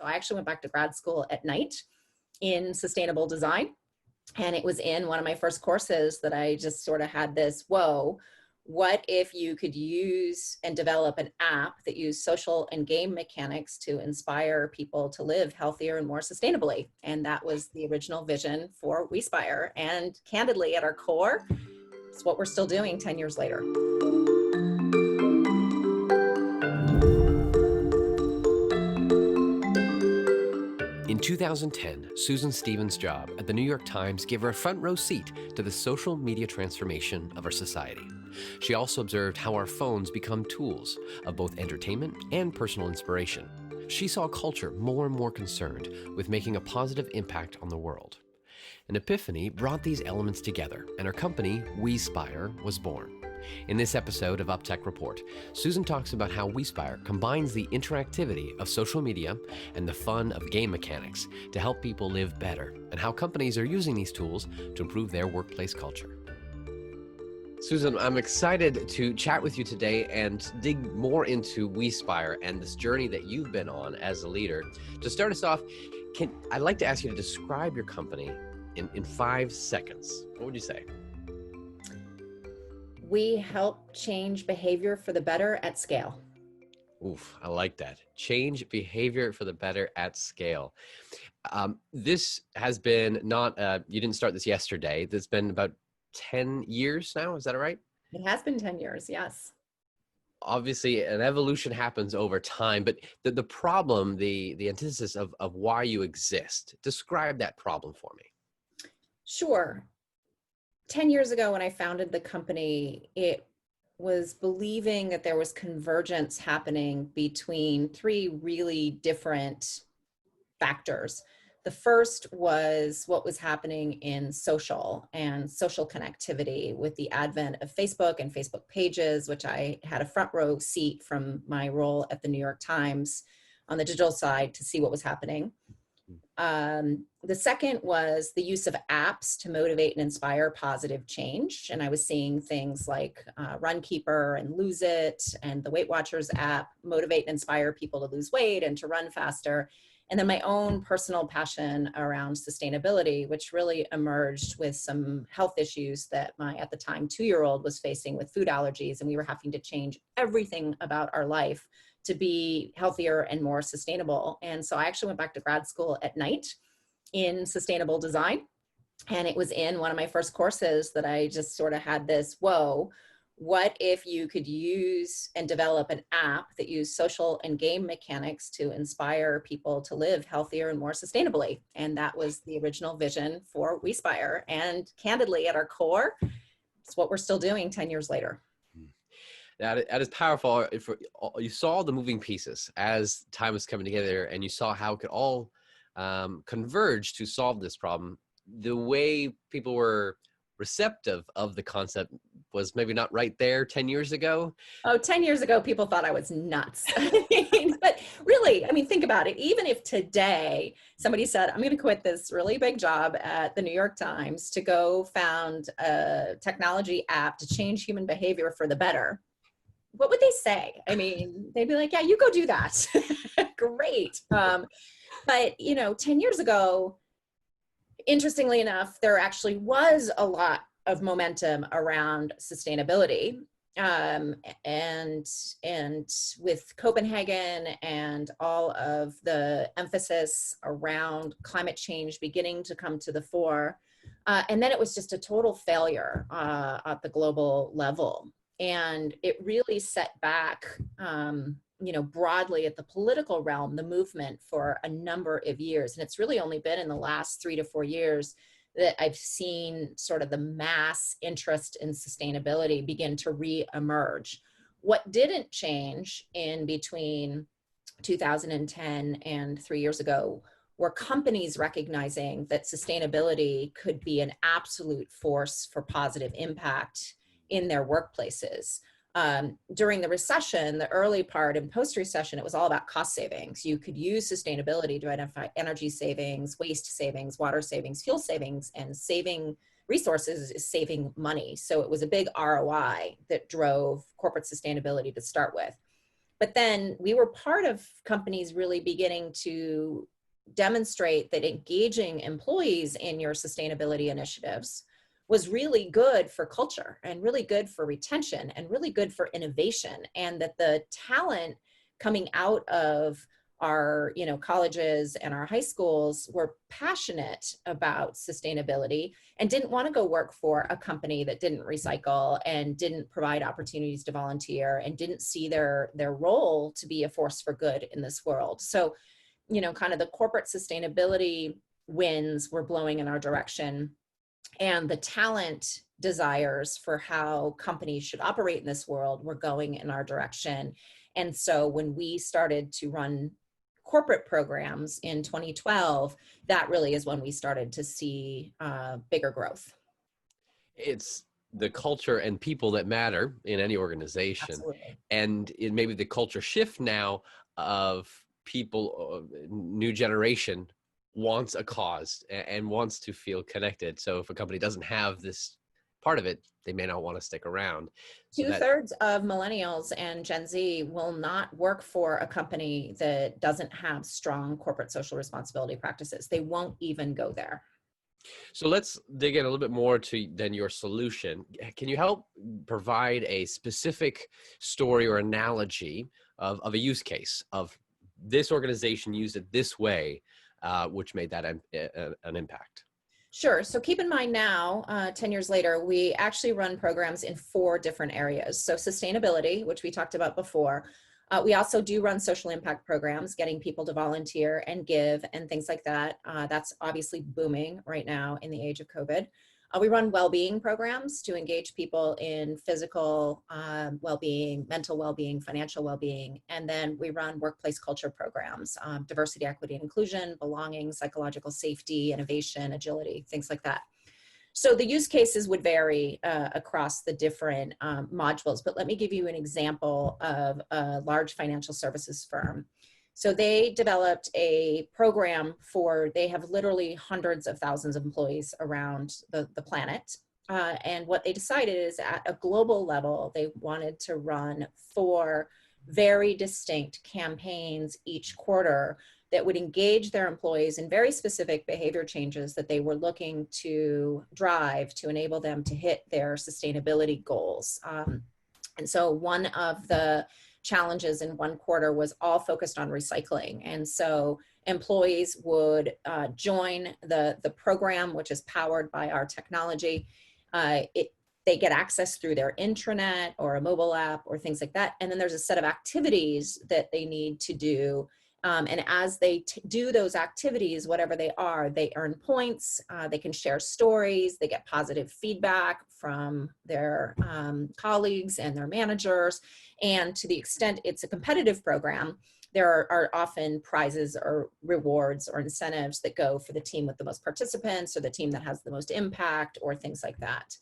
So I actually went back to grad school at night in sustainable design. And it was in one of my first courses that I just sort of had this, whoa, what if you could use and develop an app that used social and game mechanics to inspire people to live healthier and more sustainably? And that was the original vision for Wespire. And candidly, at our core, it's what we're still doing 10 years later. In 2010, Susan Stevens' job at the New York Times gave her a front row seat to the social media transformation of our society. She also observed how our phones become tools of both entertainment and personal inspiration. She saw a culture more and more concerned with making a positive impact on the world. An epiphany brought these elements together, and her company, Wespire, was born. In this episode of UpTech Report, Susan talks about how Wespire combines the interactivity of social media and the fun of game mechanics to help people live better, and how companies are using these tools to improve their workplace culture. Susan, I'm excited to chat with you today and dig more into Wespire and this journey that you've been on as a leader. To start us off, I'd like to ask you to describe your company in 5 seconds. What would you say? We help change behavior for the better at scale. Oof, I like that. Change behavior for the better at scale. This has been you didn't start this yesterday. This has been about 10 years now. Is that right? It has been 10 years, yes. Obviously, an evolution happens over time, but the problem, the antithesis of why you exist, describe that problem for me. Sure. 10 years ago when I founded the company, it was believing that there was convergence happening between 3 really different factors. The first was what was happening in social and social connectivity with the advent of Facebook and Facebook pages, which I had a front row seat from my role at the New York Times on the digital side to see what was happening. The second was the use of apps to motivate and inspire positive change. And I was seeing things like Runkeeper and Lose It and the Weight Watchers app motivate and inspire people to lose weight and to run faster. And then my own personal passion around sustainability, which really emerged with some health issues that my, at the time, 2-year-old was facing with food allergies. And we were having to change everything about our life to be healthier and more sustainable. And so I actually went back to grad school at night in sustainable design. And it was in one of my first courses that I just sort of had this, whoa, what if you could use and develop an app that used social and game mechanics to inspire people to live healthier and more sustainably? And that was the original vision for Wespire. And candidly, at our core, it's what we're still doing 10 years later. That is powerful. You saw the moving pieces as time was coming together, and you saw how it could all converge to solve this problem. The way people were receptive of the concept was maybe not right there 10 years ago. Oh, 10 years ago, people thought I was nuts. But really, think about it. Even if today somebody said, I'm going to quit this really big job at the New York Times to go found a technology app to change human behavior for the better, what would they say? They'd be like, yeah, you go do that. Great. But 10 years ago, interestingly enough, there actually was a lot of momentum around sustainability. And with Copenhagen and all of the emphasis around climate change beginning to come to the fore. And then it was just a total failure at the global level. And it really set back, broadly at the political realm, the movement for a number of years. And it's really only been in the last 3 to 4 years that I've seen sort of the mass interest in sustainability begin to re-emerge. What didn't change in between 2010 and 3 years ago were companies recognizing that sustainability could be an absolute force for positive impact in their workplaces. During the recession, the early part and post-recession, it was all about cost savings. You could use sustainability to identify energy savings, waste savings, water savings, fuel savings, and saving resources is saving money. So it was a big ROI that drove corporate sustainability to start with. But then we were part of companies really beginning to demonstrate that engaging employees in your sustainability initiatives was really good for culture and really good for retention and really good for innovation, and that the talent coming out of our colleges and our high schools were passionate about sustainability and didn't want to go work for a company that didn't recycle and didn't provide opportunities to volunteer and didn't see their role to be a force for good in this world. So kind of the corporate sustainability winds were blowing in our direction, and the talent desires for how companies should operate in this world were going in our direction. And so when we started to run corporate programs in 2012, that really is when we started to see bigger growth. It's the culture and people that matter in any organization. Absolutely. And it maybe the culture shift now of people, new generation wants a cause and wants to feel connected. So if a company doesn't have this part of it, they may not want to stick around. So 2/3 of millennials and Gen Z will not work for a company that doesn't have strong corporate social responsibility practices. They won't even go there. So let's dig in a little bit more to then your solution. Can you help provide a specific story or analogy of a use case of this organization used it this way, which made that an impact? Sure. So keep in mind now, 10 years later, we actually run programs in 4 different areas. So sustainability, which we talked about before. We also do run social impact programs, getting people to volunteer and give and things like that. That's obviously booming right now in the age of COVID. We run well-being programs to engage people in physical well-being, mental well-being, financial well-being. And then we run workplace culture programs, diversity, equity, and inclusion, belonging, psychological safety, innovation, agility, things like that. So the use cases would vary across the different modules, but let me give you an example of a large financial services firm. So they developed a program they have literally hundreds of thousands of employees around the planet. And what they decided is at a global level, they wanted to run 4 very distinct campaigns each quarter that would engage their employees in very specific behavior changes that they were looking to drive to enable them to hit their sustainability goals. And so one of the challenges in one quarter was all focused on recycling. And so employees would join the program, which is powered by our technology. They get access through their intranet or a mobile app or things like that. And then there's a set of activities that they need to do. And as they do those activities, whatever they are, they earn points, they can share stories, they get positive feedback from their colleagues and their managers. And to the extent it's a competitive program, there are often prizes or rewards or incentives that go for the team with the most participants or the team that has the most impact or things like that.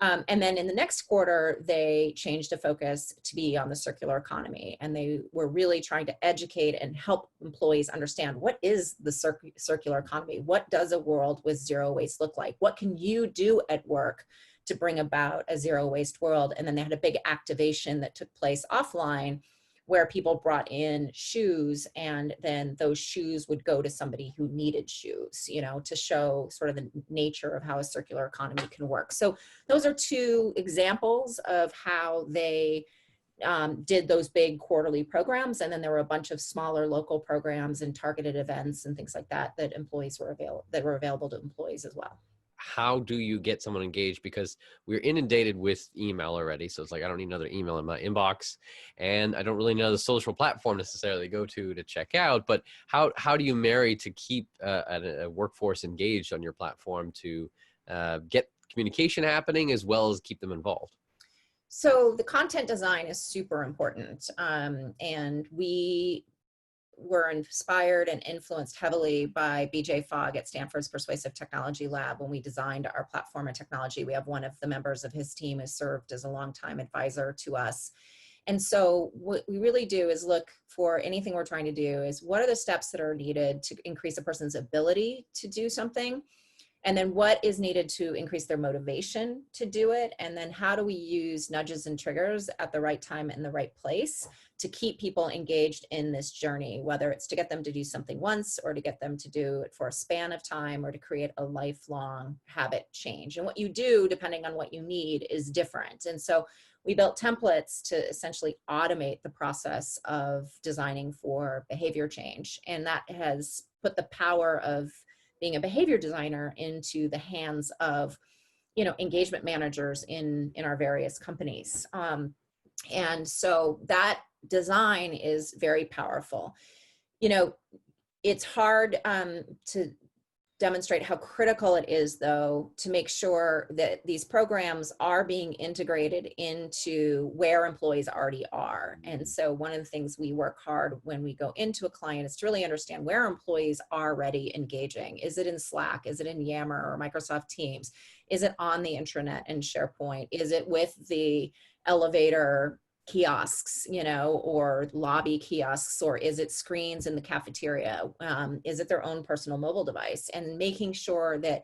And then in the next quarter, they changed the focus to be on the circular economy. And they were really trying to educate and help employees understand, what is the circular economy? What does a world with zero waste look like? What can you do at work to bring about a zero waste world? And then they had a big activation that took place offline, where people brought in shoes, and then those shoes would go to somebody who needed shoes, to show sort of the nature of how a circular economy can work. So those are 2 examples of how they did those big quarterly programs. And then there were a bunch of smaller local programs and targeted events and things like that that were available to employees as well. How do you get someone engaged? Because we're inundated with email already. So it's like, I don't need another email in my inbox, and I don't really know the social platform necessarily to go to check out. But how do you marry to keep a workforce engaged on your platform to get communication happening as well as keep them involved? So the content design is super important. And we were inspired and influenced heavily by BJ Fogg at Stanford's Persuasive Technology Lab when we designed our platform and technology. We have one of the members of his team who served as a longtime advisor to us. And so what we really do is look for anything we're trying to do is, what are the steps that are needed to increase a person's ability to do something? And then what is needed to increase their motivation to do it? And then how do we use nudges and triggers at the right time and the right place to keep people engaged in this journey, whether it's to get them to do something once or to get them to do it for a span of time or to create a lifelong habit change. And what you do, depending on what you need, is different. And so we built templates to essentially automate the process of designing for behavior change. And that has put the power of being a behavior designer into the hands of, engagement managers in our various companies. And so that design is very powerful. It's hard to demonstrate how critical it is, though, to make sure that these programs are being integrated into where employees already are. And so one of the things we work hard when we go into a client is to really understand where employees are already engaging. Is it in Slack? Is it in Yammer or Microsoft Teams? Is it on the intranet and SharePoint? Is it with the elevator kiosks, or lobby kiosks, or is it screens in the cafeteria? Is it their own personal mobile device? And making sure that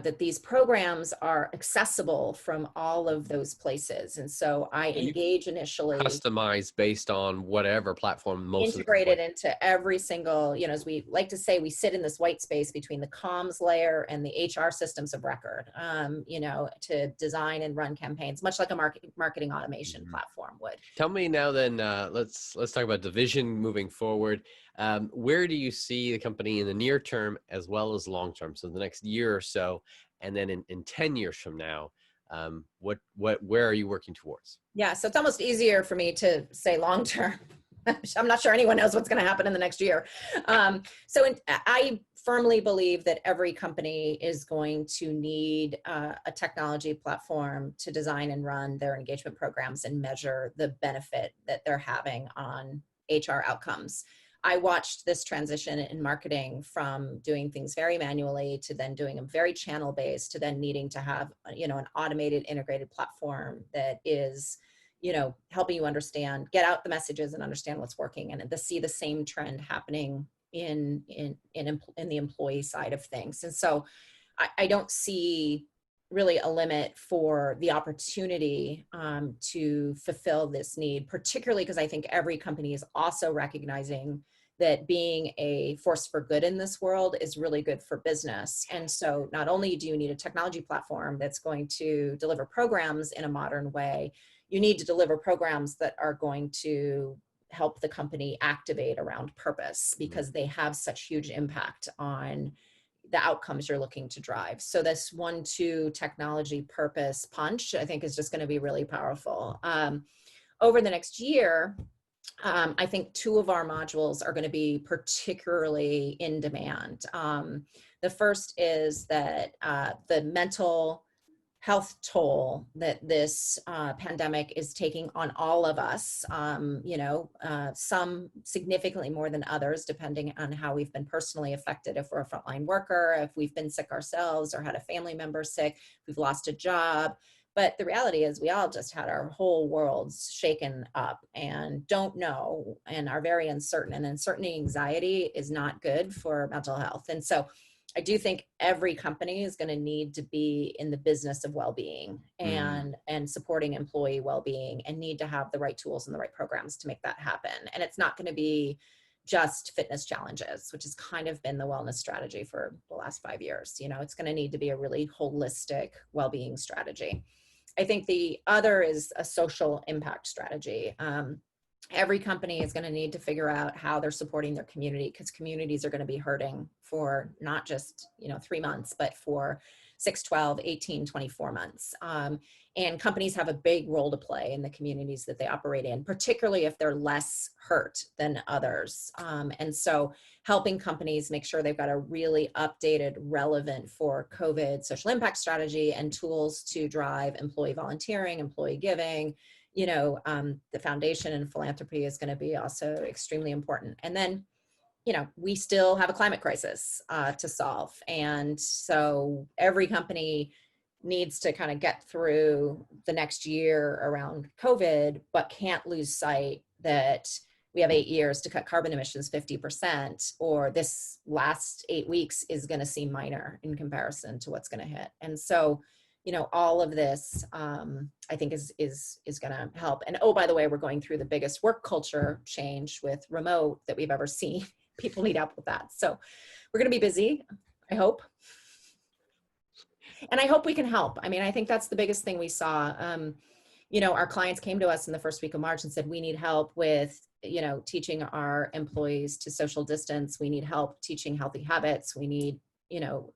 that these programs are accessible from all of those places. And so I engage initially. Customized based on whatever platform integrated into every single, as we like to say, we sit in this white space between the comms layer and the HR systems of record, to design and run campaigns, much like a marketing automation platform would. Tell me now then, let's talk about the vision moving forward. Where do you see the company in the near term as well as long term? So the next year or so, and then in 10 years from now, where are you working towards? Yeah, so it's almost easier for me to say long term. I'm not sure anyone knows what's going to happen in the next year. I firmly believe that every company is going to need a technology platform to design and run their engagement programs and measure the benefit that they're having on HR outcomes. I watched this transition in marketing from doing things very manually to then doing them very channel-based to then needing to have, an automated integrated platform that is, helping you understand, get out the messages and understand what's working, and to see the same trend happening in the employee side of things. And so I don't see really a limit for the opportunity to fulfill this need, particularly because I think every company is also recognizing that being a force for good in this world is really good for business. And so not only do you need a technology platform that's going to deliver programs in a modern way, you need to deliver programs that are going to help the company activate around purpose, because they have such huge impact on the outcomes you're looking to drive. So this 1-2 technology purpose punch, I think, is just going to be really powerful. Over the next year, I think 2 of our modules are going to be particularly in demand. The first is that the mental health toll that this pandemic is taking on all of us, some significantly more than others, depending on how we've been personally affected. If we're a frontline worker, if we've been sick ourselves or had a family member sick, we've lost a job. But the reality is we all just had our whole worlds shaken up and don't know and are very uncertain. And uncertainty, anxiety is not good for mental health. And so I do think every company is going to need to be in the business of well-being and supporting employee well-being, and need to have the right tools and the right programs to make that happen. And it's not going to be just fitness challenges, which has kind of been the wellness strategy for the last 5 years. It's going to need to be a really holistic well-being strategy. I think the other is a social impact strategy. Every company is going to need to figure out how they're supporting their community, because communities are going to be hurting for not just 3 months, but for 6, 12, 18, 24 months. And companies have a big role to play in the communities that they operate in, particularly if they're less hurt than others. And so helping companies make sure they've got a really updated, relevant for COVID social impact strategy and tools to drive employee volunteering, employee giving. The foundation and philanthropy is going to be also extremely important. And then, we still have a climate crisis to solve. And so every company needs to kind of get through the next year around COVID, but can't lose sight that we have 8 years to cut carbon emissions 50%, or this last 8 weeks is going to seem minor in comparison to what's going to hit. And so all of this, I think is going to help. And oh, by the way, we're going through the biggest work culture change with remote that we've ever seen. People need help with that. So we're going to be busy, I hope. And I hope we can help. I mean, I think that's the biggest thing we saw. Our clients came to us in the first week of March and said, we need help with, teaching our employees to social distance. We need help teaching healthy habits. We need,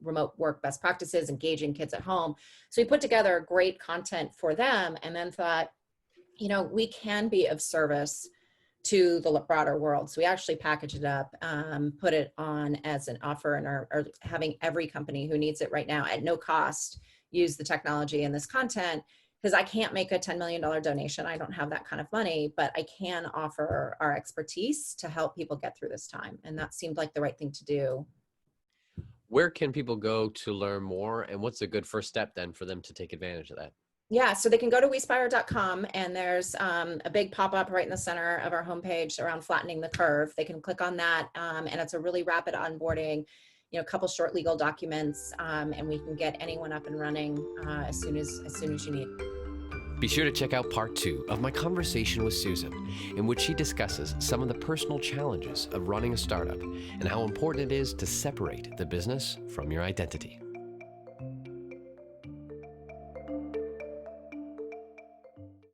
remote work best practices, engaging kids at home. So we put together great content for them and then thought, we can be of service to the broader world. So we actually packaged it up, put it on as an offer, and are having every company who needs it right now at no cost use the technology and this content, because I can't make a $10 million donation. I don't have that kind of money, but I can offer our expertise to help people get through this time. And that seemed like the right thing to do. Where can people go to learn more, and what's a good first step then for them to take advantage of that? Yeah, so they can go to wespire.com, and there's a big pop-up right in the center of our homepage around flattening the curve. They can click on that, and it's a really rapid onboarding, a couple short legal documents, and we can get anyone up and running as soon as you need. Be sure to check out part 2 of my conversation with Susan, in which she discusses some of the personal challenges of running a startup and how important it is to separate the business from your identity.